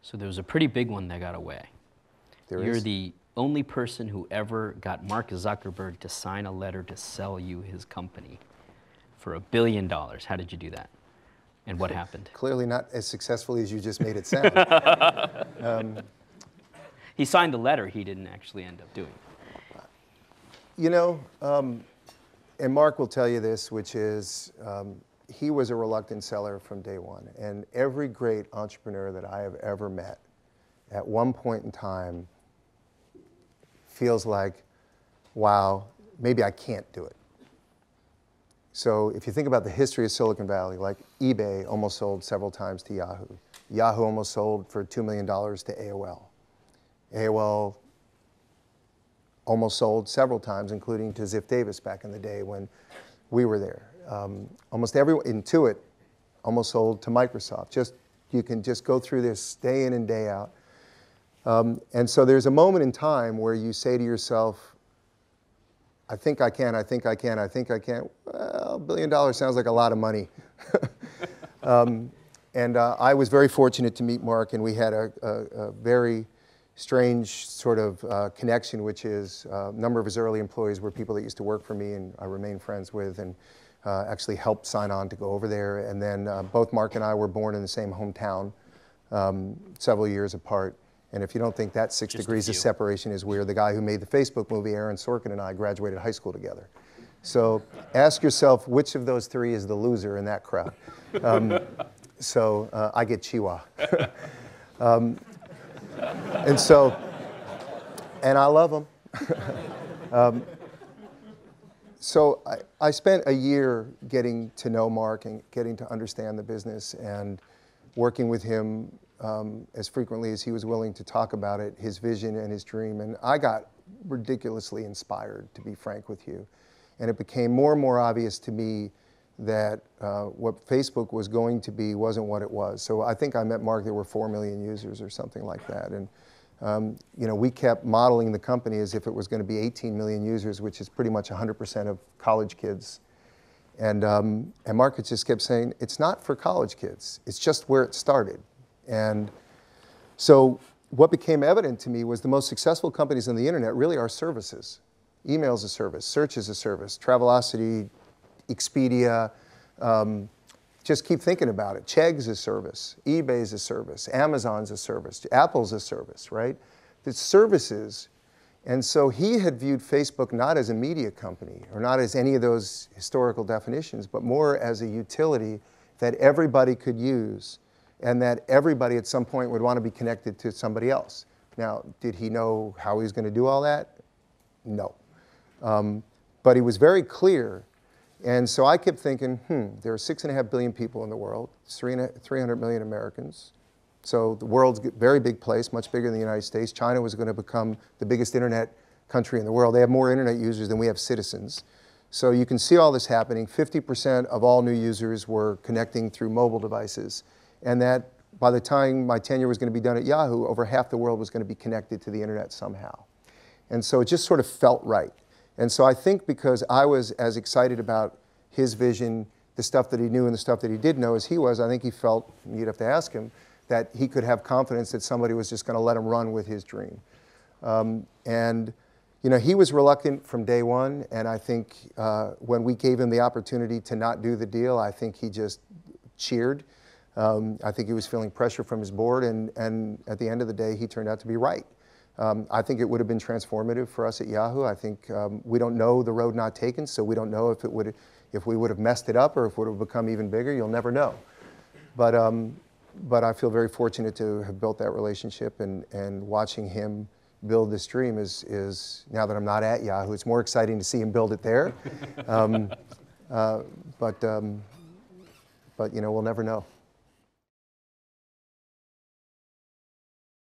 So there was a pretty big one that got away. You're the only person who ever got Mark Zuckerberg to sign a letter to sell you his company for $1 billion. How did you do that? And what happened? Clearly not as successfully as you just made it sound. He signed the letter, he didn't actually end up doing it. You know, and Mark will tell you this, which is he was a reluctant seller from day one. And every great entrepreneur that I have ever met, at one point in time, feels like, wow, maybe I can't do it. So if you think about the history of Silicon Valley, like eBay almost sold several times to Yahoo. Yahoo almost sold for $2 million to AOL. AOL almost sold several times, including to Ziff-Davis back in the day when we were there. Almost everyone, Intuit almost sold to Microsoft. You can just go through this day in and day out. And so there's a moment in time where you say to yourself, I think I can, I think I can, I think I can. Well, $1 billion sounds like a lot of money. And I was very fortunate to meet Mark, and we had a very strange sort of connection, which is a number of his early employees were people that used to work for me and I remain friends with, and actually helped sign on to go over there. And then both Mark and I were born in the same hometown, several years apart. And if you don't think that 6 degrees of separation is weird, the guy who made the Facebook movie, Aaron Sorkin, and I graduated high school together. So ask yourself which of those three is the loser in that crowd. So I get Chi-Hua. And I love him. So I spent a year getting to know Mark and getting to understand the business and working with him as frequently as he was willing to talk about it, his vision and his dream. And I got ridiculously inspired, to be frank with you. And it became more and more obvious to me that what Facebook was going to be wasn't what it was. So I think I met Mark, there were 4 million users or something like that. And you know, we kept modeling the company as if it was going to be 18 million users, which is pretty much 100% of college kids. And Mark just kept saying, it's not for college kids. It's just where it started. And so what became evident to me was the most successful companies on the internet really are services. Email is a service, search is a service, Travelocity, Expedia, just keep thinking about it. Chegg's a service, eBay's a service, Amazon's a service, Apple's a service, right? It's services. And so he had viewed Facebook not as a media company or not as any of those historical definitions, but more as a utility that everybody could use and that everybody at some point would want to be connected to somebody else. Now, did he know how he was going to do all that? No. But he was very clear. And so I kept thinking, there are 6.5 billion people in the world, 300 million Americans. So the world's a very big place, much bigger than the United States. China was going to become the biggest internet country in the world. They have more internet users than we have citizens. So you can see all this happening. 50% of all new users were connecting through mobile devices. And that by the time my tenure was going to be done at Yahoo, over half the world was going to be connected to the internet somehow. And so it just sort of felt right. And so I think because I was as excited about his vision, the stuff that he knew and the stuff that he did know as he was, I think he felt, you'd have to ask him, that he could have confidence that somebody was just going to let him run with his dream. And you know, he was reluctant from day one, and I think when we gave him the opportunity to not do the deal, I think he just cheered. I think he was feeling pressure from his board, and at the end of the day, he turned out to be right. I think it would have been transformative for us at Yahoo. I think we don't know the road not taken, so we don't know if we would have messed it up or if it would have become even bigger. You'll never know. But I feel very fortunate to have built that relationship, and watching him build this dream is, now that I'm not at Yahoo, it's more exciting to see him build it there. But you know, we'll never know.